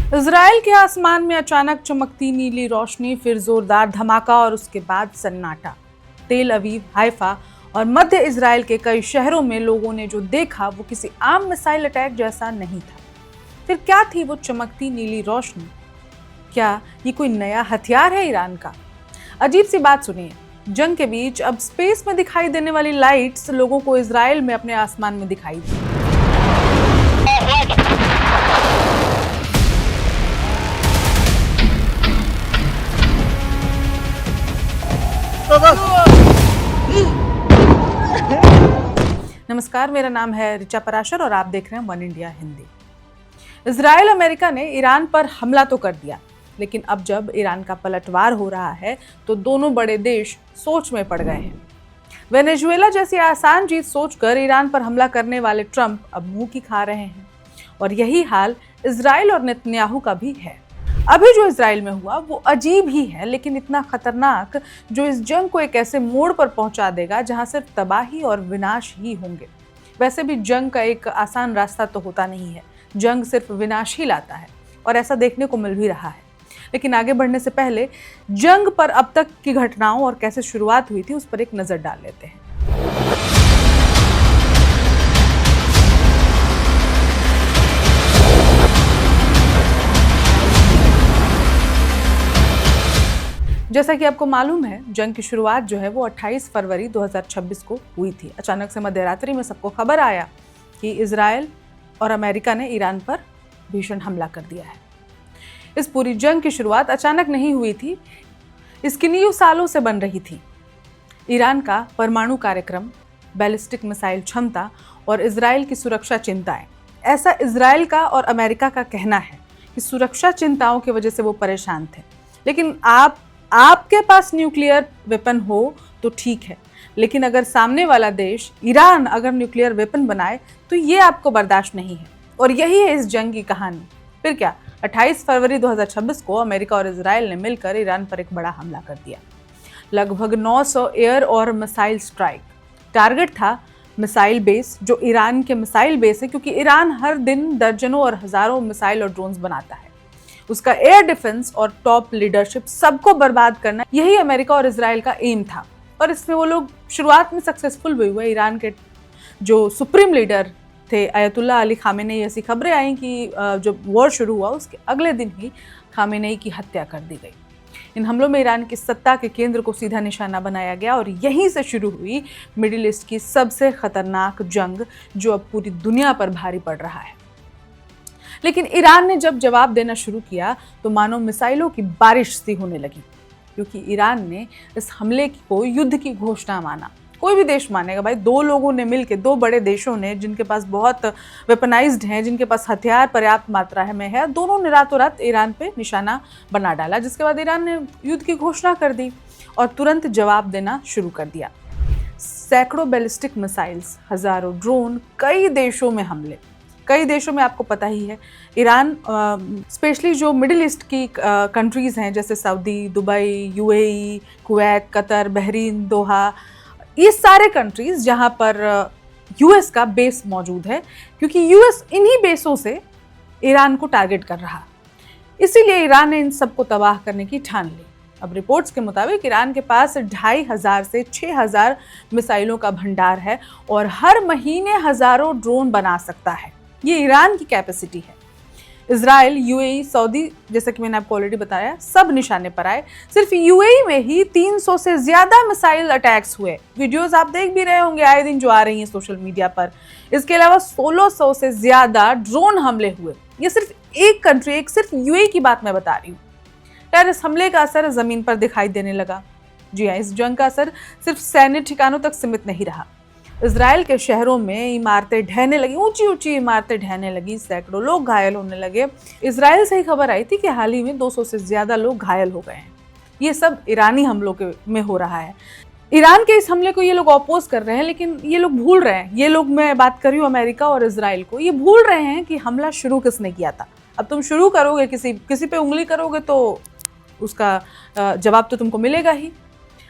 Israel के आसमान में अचानक चमकती नीली रोशनी, फिर जोरदार धमाका और उसके बाद सन्नाटा। तेल अवीव, हाइफा और मध्य इजराइल के कई शहरों में लोगों ने जो देखा वो किसी आम मिसाइल अटैक जैसा नहीं था। फिर क्या थी वो चमकती नीली रोशनी? क्या ये कोई नया हथियार है ईरान का? अजीब सी बात सुनिए, जंग के बीच अब स्पेस में दिखाई देने वाली लाइट्स लोगों को इजराइल में अपने आसमान में दिखाई दी। नमस्कार, मेरा नाम है ऋचा पराशर और आप देख रहे हैं one India Hindi. Israel America ने ईरान पर हमला तो कर दिया, लेकिन अब जब ईरान का पलटवार हो रहा है तो दोनों बड़े देश सोच में पड़ गए हैं। वेनेजुएला जैसी आसान जीत सोचकर ईरान पर हमला करने वाले ट्रंप अब मुंह की खा रहे हैं, और यही हाल इजराइल और नेतन्याहू का भी है। अभी जो इजराइल में हुआ वो अजीब ही है, लेकिन इतना खतरनाक जो इस जंग को एक ऐसे मोड़ पर पहुंचा देगा जहां सिर्फ तबाही और विनाश ही होंगे। वैसे भी जंग का एक आसान रास्ता तो होता नहीं है, जंग सिर्फ विनाश ही लाता है और ऐसा देखने को मिल भी रहा है। लेकिन आगे बढ़ने से पहले जंग पर अब तक की घटनाओं और कैसे शुरुआत हुई थी उस पर एक नजर डाल लेते हैं। जैसा कि आपको मालूम है, जंग की शुरुआत जो है वो 28 फरवरी 2026 को हुई थी। अचानक से मध्यरात्रि में सबको खबर आया कि इजराइल और अमेरिका ने ईरान पर भीषण हमला कर दिया है। इस पूरी जंग की शुरुआत अचानक नहीं हुई थी, इसकी नींव सालों से बन रही थी। ईरान का परमाणु कार्यक्रम, बैलिस्टिक मिसाइल क्षमता और इजराइल की सुरक्षा चिंताएं। ऐसा इजराइल का और अमेरिका का कहना है कि सुरक्षा चिंताओं की वजह से वो परेशान थे। लेकिन आपके पास न्यूक्लियर वेपन हो तो ठीक है, लेकिन अगर सामने वाला देश ईरान अगर न्यूक्लियर वेपन बनाए तो ये आपको बर्दाश्त नहीं है। और यही है इस जंग की कहानी। फिर क्या, 28 फरवरी 2026 को अमेरिका और इजराइल ने मिलकर ईरान पर एक बड़ा हमला कर दिया। लगभग 900 एयर और मिसाइल स्ट्राइक। टारगेट था मिसाइल बेस, जो ईरान के मिसाइल बेस है, क्योंकि ईरान हर दिन दर्जनों और हजारों मिसाइल और ड्रोन्स बनाता है। उसका एयर डिफेंस और टॉप लीडरशिप सबको बर्बाद करना, यही अमेरिका और इजराइल का एम था। और इसमें वो लोग शुरुआत में सक्सेसफुल भी हुए। ईरान के जो सुप्रीम लीडर थे अयतुल्ला अली खामेनेई, ऐसी खबरें आई कि जब वॉर शुरू हुआ उसके अगले दिन ही खामेनेई की हत्या कर दी गई। इन हमलों में ईरान की सत्ता के केंद्र को सीधा निशाना बनाया गया और यहीं से शुरू हुई मिडिल ईस्ट की सबसे खतरनाक जंग, जो अब पूरी दुनिया पर भारी पड़ रहा है। लेकिन ईरान ने जब जवाब देना शुरू किया तो मानो मिसाइलों की बारिश सी होने लगी, क्योंकि ईरान ने इस हमले को युद्ध की घोषणा माना। कोई भी देश मानेगा भाई, दो लोगों ने मिलकर, दो बड़े देशों ने जिनके पास बहुत वेपनाइज्ड हैं, जिनके पास हथियार पर्याप्त मात्रा में है, दोनों ने रातों रात ईरान पे निशाना बना डाला, जिसके बाद ईरान ने युद्ध की घोषणा कर दी और तुरंत जवाब देना शुरू कर दिया। सैकड़ों बैलिस्टिक मिसाइल्स, हजारों ड्रोन, कई देशों में हमले। कई देशों में आपको पता ही है, ईरान स्पेशली जो मिडिल ईस्ट की कंट्रीज़ हैं जैसे Saudi, Dubai, UAE, Kuwait, Qatar, Bahrain, Doha, ये सारे कंट्रीज़ जहाँ पर यूएस का बेस मौजूद है, क्योंकि यूएस इन्हीं बेसों से ईरान को टारगेट कर रहा। इसीलिए ईरान ने इन सबको तबाह करने की ठान ली। अब रिपोर्ट्स के मुताबिक ईरान के पास 2500 से 6000 मिसाइलों का भंडार है और हर महीने हजारों ड्रोन बना सकता है। ये ईरान की कैपेसिटी है। इजराइल, यूएई, सऊदी, जैसा कि मैंने आपको ऑलरेडी बताया, सब निशाने पर आए। सिर्फ यूएई में ही 300 से ज्यादा मिसाइल अटैक्स हुए। वीडियोस आप देख भी रहे होंगे आए दिन जो आ रही हैं सोशल मीडिया पर। इसके अलावा 1600 से ज्यादा ड्रोन हमले हुए। ये सिर्फ एक कंट्री, एक सिर्फ यूएई की बात मैं बता रही हूँ। यार, इस हमले का असर जमीन पर दिखाई देने लगा। जी हाँ, इस जंग का असर सिर्फ सैन्य ठिकानों तक सीमित नहीं रहा। इजराइल के शहरों में इमारतें ढहने लगी, ऊंची ऊंची इमारतें ढहने लगी, सैकड़ों लोग घायल होने लगे। इजराइल से ही खबर आई थी कि हाल ही में 200 से ज्यादा लोग घायल हो गए हैं। ये सब ईरानी हमलों में हो रहा है। ईरान के इस हमले को ये लोग अपोज कर रहे हैं, लेकिन ये लोग भूल रहे हैं, ये लोग, मैं बात कर रही हूँ अमेरिका और इजराइल को, ये भूल रहे हैं कि हमला शुरू किसने किया था। अब तुम शुरू करोगे, किसी पे उंगली करोगे तो उसका जवाब तो तुमको मिलेगा ही।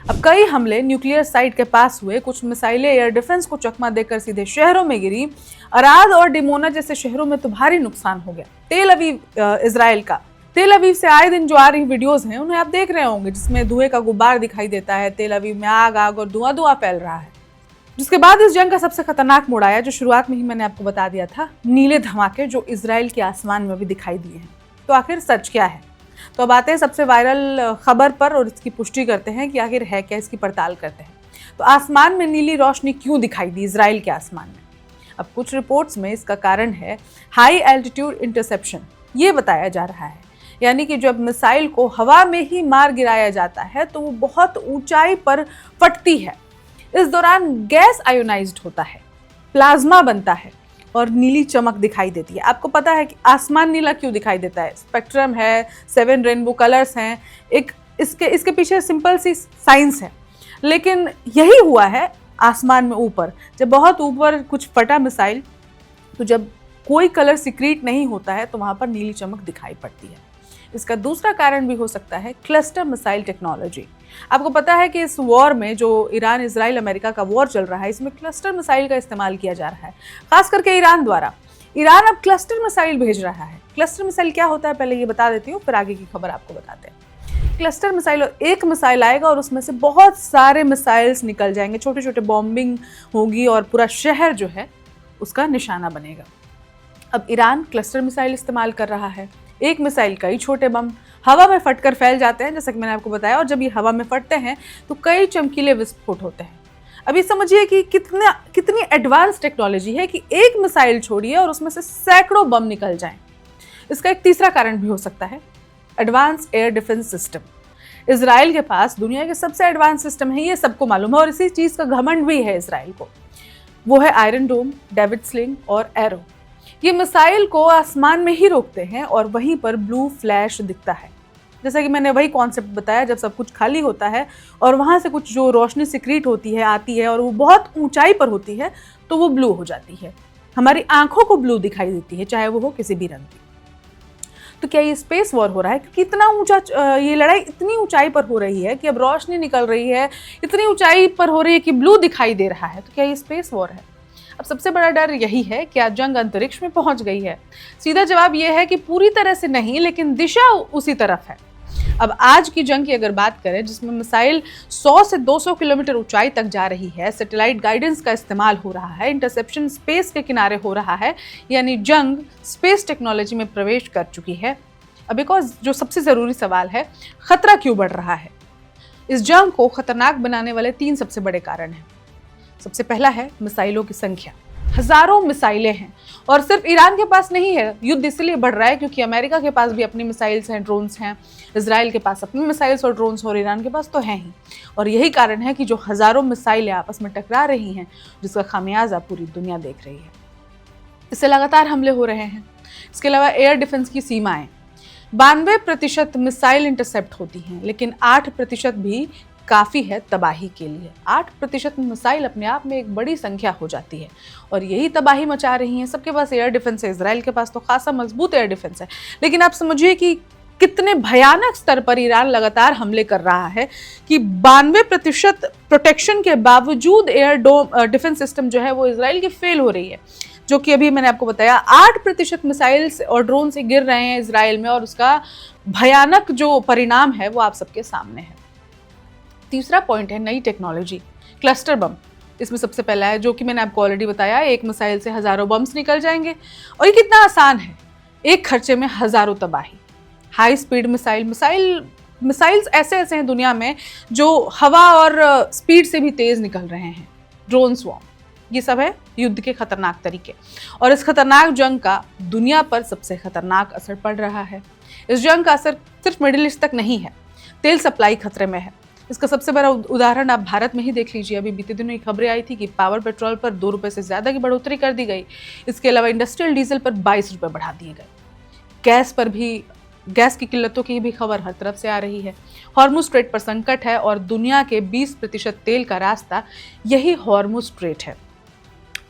अब कई हमले न्यूक्लियर साइट के पास हुए, कुछ मिसाइलें एयर डिफेंस को चकमा देकर सीधे शहरों में गिरी। अराद और डिमोना जैसे शहरों में तो भारी नुकसान हो गया। तेल अवीव इजराइल का, तेल अवीव से आए दिन जो आ रही वीडियोस हैं उन्हें आप देख रहे होंगे, जिसमें धुएं का गुब्बार दिखाई देता है। तेल अवीव में आग और धुआं फैल रहा है। जिसके बाद इस जंग का सबसे खतरनाक मोड़ आया, जो शुरुआत में ही मैंने आपको बता दिया था, नीले धमाके जो इजराइल के आसमान में भी दिखाई दिए हैं। तो आखिर सच क्या है? तो अब आते हैं सबसे वायरल खबर पर और इसकी पुष्टि करते हैं कि आखिर है क्या, इसकी पड़ताल करते हैं। तो आसमान में नीली रोशनी क्यों दिखाई दी इजराइल के आसमान में? अब कुछ रिपोर्ट्स में इसका कारण है हाई एल्टीट्यूड इंटरसेप्शन। ये बताया जा रहा है, यानी कि जब मिसाइल को हवा में ही मार गिराया जाता है तो वो बहुत ऊंचाई पर फटती है। इस दौरान गैस आयोनाइज्ड होता है, प्लाज्मा बनता है और नीली चमक दिखाई देती है। आपको पता है कि आसमान नीला क्यों दिखाई देता है? स्पेक्ट्रम है, 7 रेनबो कलर्स हैं, एक इसके पीछे सिंपल सी साइंस है। लेकिन यही हुआ है आसमान में ऊपर, जब बहुत ऊपर कुछ फटा मिसाइल, तो जब कोई कलर सिक्रीट नहीं होता है तो वहाँ पर नीली चमक दिखाई पड़ती है। इसका दूसरा कारण भी हो सकता है क्लस्टर मिसाइल टेक्नोलॉजी। आपको पता है कि इस वॉर में, जो ईरान इजराइल अमेरिका का वॉर चल रहा है, इसमें क्लस्टर मिसाइल का इस्तेमाल किया जा रहा है, खास करके ईरान द्वारा। ईरान अब क्लस्टर मिसाइल भेज रहा है। क्लस्टर मिसाइल क्या होता है पहले ये बता देती हूँ, फिर आगे की खबर आपको बताते हैं। क्लस्टर मिसाइल, एक मिसाइल आएगा और उसमें से बहुत सारे मिसाइल्स निकल जाएंगे, छोटे छोटे बॉम्बिंग होगी और पूरा शहर जो है उसका निशाना बनेगा। अब ईरान क्लस्टर मिसाइल इस्तेमाल कर रहा है। एक मिसाइल कई छोटे बम हवा में फटकर फैल जाते हैं, जैसा कि मैंने आपको बताया, और जब ये हवा में फटते हैं तो कई चमकीले विस्फोट होते हैं। अभी समझिए कि कितनी एडवांस टेक्नोलॉजी है कि एक मिसाइल छोड़िए और उसमें से सैकड़ों बम निकल जाएं। इसका एक तीसरा कारण भी हो सकता है advance air defence system. Israel के पास दुनिया के सबसे एडवांस सिस्टम है, ये सबको मालूम है, और इसी चीज़ का घमंड भी है इजराइल को। वो है आयरन डोम, डेविड स्लिंग और एरो। ये मिसाइल को आसमान में ही रोकते हैं और वहीं पर ब्लू फ्लैश दिखता है। जैसा कि मैंने वही कॉन्सेप्ट बताया, जब सब कुछ खाली होता है और वहाँ से कुछ जो रोशनी सिक्रीट होती है, आती है और वो बहुत ऊंचाई पर होती है, तो वो ब्लू हो जाती है। हमारी आंखों को ब्लू दिखाई देती है, चाहे वो हो किसी भी रंग की। तो क्या ये स्पेस वॉर हो रहा है? क्योंकि इतना ऊंचा, ये लड़ाई इतनी ऊंचाई पर हो रही है कि अब रोशनी निकल रही है, इतनी ऊंचाई पर हो रही है कि ब्लू दिखाई दे रहा है। तो क्या ये स्पेस वॉर है? अब सबसे बड़ा डर यही है कि आज जंग अंतरिक्ष में पहुंच गई है। सीधा जवाब यह है कि पूरी तरह से नहीं, लेकिन दिशा उसी तरफ है। अब आज की जंग की अगर बात करें, जिसमें मिसाइल 100 से 200 किलोमीटर ऊंचाई तक जा रही है, सैटेलाइट गाइडेंस का इस्तेमाल हो रहा है, इंटरसेप्शन स्पेस के किनारे हो रहा है, यानी जंग स्पेस टेक्नोलॉजी में प्रवेश कर चुकी है। अब एक और जो सबसे ज़रूरी सवाल है, खतरा क्यों बढ़ रहा है? इस जंग को खतरनाक बनाने वाले 3 सबसे बड़े कारण हैं। सबसे पहला है मिसाइलों की संख्या। हजारों मिसाइलें हैं और सिर्फ ईरान के पास नहीं है। युद्ध इसलिए बढ़ रहा है क्योंकि अमेरिका के पास भी अपनी मिसाइल्स हैं, ड्रोन्स हैं, इजराइल के पास अपनी मिसाइल्स और ड्रोन्स, और ईरान के पास तो हैं ही। और यही कारण है कि जो हजारों मिसाइलें आपस में टकरा रही हैं, जिसका खामियाजा पूरी दुनिया देख रही है। इससे लगातार हमले हो रहे हैं। इसके अलावा एयर डिफेंस की सीमाएं, 92% मिसाइल इंटरसेप्ट होती हैं, लेकिन 8% भी काफ़ी है तबाही के लिए। 8% मिसाइल अपने आप में एक बड़ी संख्या हो जाती है और यही तबाही मचा रही हैं। सबके पास एयर डिफेंस है, इजराइल के पास तो खासा मजबूत एयर डिफेंस है, लेकिन आप समझिए कि कितने भयानक स्तर पर ईरान लगातार हमले कर रहा है कि 92% प्रोटेक्शन के बावजूद एयर डिफेंस सिस्टम जो है वो इजराइल की फेल हो रही है। जो कि अभी मैंने आपको बताया, 8% मिसाइल्स और ड्रोन से गिर रहे हैं इजराइल में, और उसका भयानक जो परिणाम है वो आप सबके सामने है। तीसरा पॉइंट है नई टेक्नोलॉजी, क्लस्टर बम। इसमें सबसे पहला है, जो कि मैंने आपको ऑलरेडी बताया, एक मिसाइल से हजारों बम्स निकल जाएंगे और ये कितना आसान है, एक खर्चे में हजारों तबाही। हाई स्पीड मिसाइल्स ऐसे हैं दुनिया में जो हवा और स्पीड से भी तेज निकल रहे हैं। ड्रोन स्वॉर्म, ये सब है युद्ध के खतरनाक तरीके, और इस खतरनाक जंग का दुनिया पर सबसे खतरनाक असर पड़ रहा है। इस जंग का असर सिर्फ मिडिल ईस्ट तक नहीं है, तेल सप्लाई खतरे में है। इसका सबसे बड़ा उदाहरण आप भारत में ही देख लीजिए। अभी बीते दिनों खबरें आई थी कि पावर पेट्रोल पर 2 रुपये से ज़्यादा की बढ़ोतरी कर दी गई। इसके अलावा इंडस्ट्रियल डीजल पर 22 रुपये बढ़ा दिए गए। गैस पर भी, गैस की किल्लतों की भी खबर हर तरफ से आ रही है। हॉर्मुज स्ट्रेट पर संकट है और दुनिया के 20% तेल का रास्ता यही हॉर्मुज स्ट्रेट है।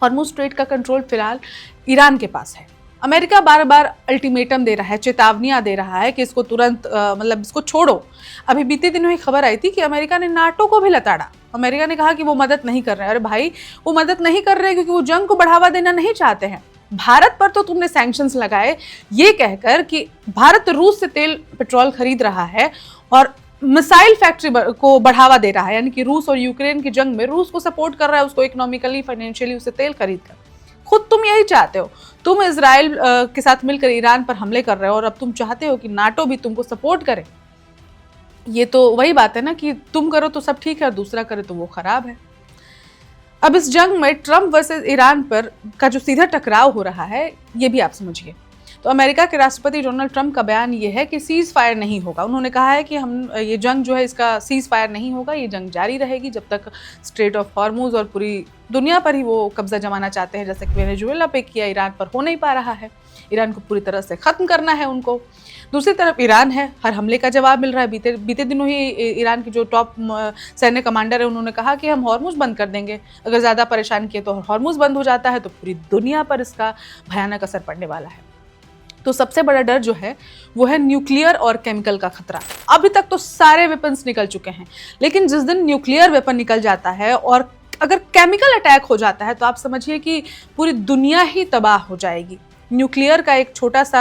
हॉर्मुज स्ट्रेट का कंट्रोल फिलहाल ईरान के पास है। अमेरिका बार बार अल्टीमेटम दे रहा है, चेतावनियां दे रहा है कि इसको तुरंत मतलब इसको छोड़ो। अभी बीते दिनों ही खबर आई थी कि अमेरिका ने नाटो को भी लताड़ा। अमेरिका ने कहा कि वो मदद नहीं कर रहे हैं। अरे भाई, वो मदद नहीं कर रहे हैं क्योंकि वो जंग को बढ़ावा देना नहीं चाहते हैं। भारत पर तो तुमने सैंक्शंस लगाए ये कहकर कि भारत रूस से तेल पेट्रोल खरीद रहा है और मिसाइल फैक्ट्री को बढ़ावा दे रहा है, यानी कि रूस और यूक्रेन की जंग में रूस को सपोर्ट कर रहा है, उसको इकोनॉमिकली फाइनेंशियली उससे तेल खरीद कर। खुद तुम यही चाहते हो, तुम इजराइल के साथ मिलकर ईरान पर हमले कर रहे हो और अब तुम चाहते हो कि नाटो भी तुमको सपोर्ट करे। ये तो वही बात है ना कि तुम करो तो सब ठीक है और दूसरा करे तो वो खराब है। अब इस जंग में ट्रंप वर्सेस ईरान पर का जो सीधा टकराव हो रहा है ये भी आप समझिए। तो अमेरिका के राष्ट्रपति डोनाल्ड ट्रंप का बयान ये है कि सीज फायर नहीं होगा। उन्होंने कहा है कि हम ये जंग जो है इसका सीज फायर नहीं होगा, ये जंग जारी रहेगी जब तक स्ट्रेट ऑफ हॉर्मुज और पूरी दुनिया पर ही वो कब्जा जमाना चाहते हैं, जैसे कि वेनेजुएला पे किया, ईरान पर हो नहीं पा रहा है। ईरान को पूरी तरह से खत्म करना है उनको। दूसरी तरफ ईरान है, हर हमले का जवाब मिल रहा है। बीते दिनों ही ईरान की जो टॉप सैन्य कमांडर है उन्होंने कहा कि हम हॉर्मुज बंद कर देंगे, अगर ज़्यादा परेशान किए तो हॉर्मुज बंद हो जाता है तो पूरी दुनिया पर इसका भयानक असर पड़ने वाला है। तो सबसे बड़ा डर जो है वो है न्यूक्लियर और केमिकल का खतरा। अभी तक तो सारे वेपन्स निकल चुके हैं, लेकिन जिस दिन न्यूक्लियर वेपन निकल जाता है और अगर केमिकल अटैक हो जाता है तो आप समझिए कि पूरी दुनिया ही तबाह हो जाएगी। न्यूक्लियर का एक छोटा सा,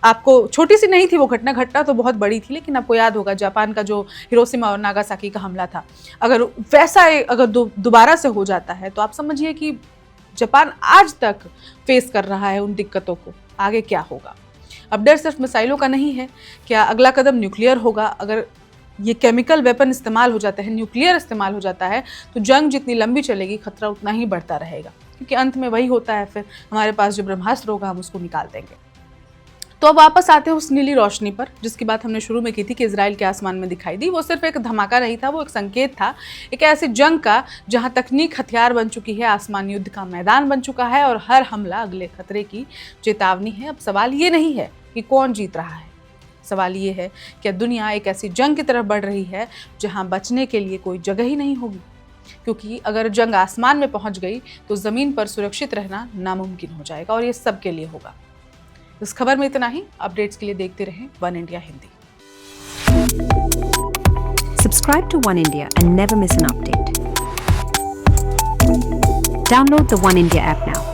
आपको छोटी सी नहीं थी वो घटना तो बहुत बड़ी थी, लेकिन आपको याद होगा जापान का जो हिरोशिमा और नागासाकी का हमला था, अगर वैसा अगर दोबारा से हो जाता है तो आप समझिए कि जापान आज तक फेस कर रहा है उन दिक्कतों को, आगे क्या होगा। अब डर सिर्फ मिसाइलों का नहीं है, क्या अगला कदम न्यूक्लियर होगा। अगर ये केमिकल वेपन इस्तेमाल हो जाता है, न्यूक्लियर इस्तेमाल हो जाता है, तो जंग जितनी लंबी चलेगी खतरा उतना ही बढ़ता रहेगा, क्योंकि अंत में वही होता है, फिर हमारे पास जो ब्रह्मास्त्र होगा हम उसको निकाल देंगे। तो अब वापस आते हैं उस नीली रोशनी पर जिसकी बात हमने शुरू में की थी कि इजराइल के आसमान में दिखाई दी। वो सिर्फ एक धमाका नहीं था, वो एक संकेत था, एक ऐसी जंग का जहां तकनीक हथियार बन चुकी है, आसमान युद्ध का मैदान बन चुका है और हर हमला अगले खतरे की चेतावनी है। अब सवाल ये नहीं है कि कौन जीत रहा है, सवाल ये है कि दुनिया एक ऐसी जंग की तरफ बढ़ रही है जहां बचने के लिए कोई जगह ही नहीं होगी, क्योंकि अगर जंग आसमान में पहुंच गई तो जमीन पर सुरक्षित रहना नामुमकिन हो जाएगा और ये सबके लिए होगा। इस खबर में इतना ही। अपडेट्स के लिए देखते रहें one India Hindi. Subscribe to One India and never miss an update. Download the One India app now.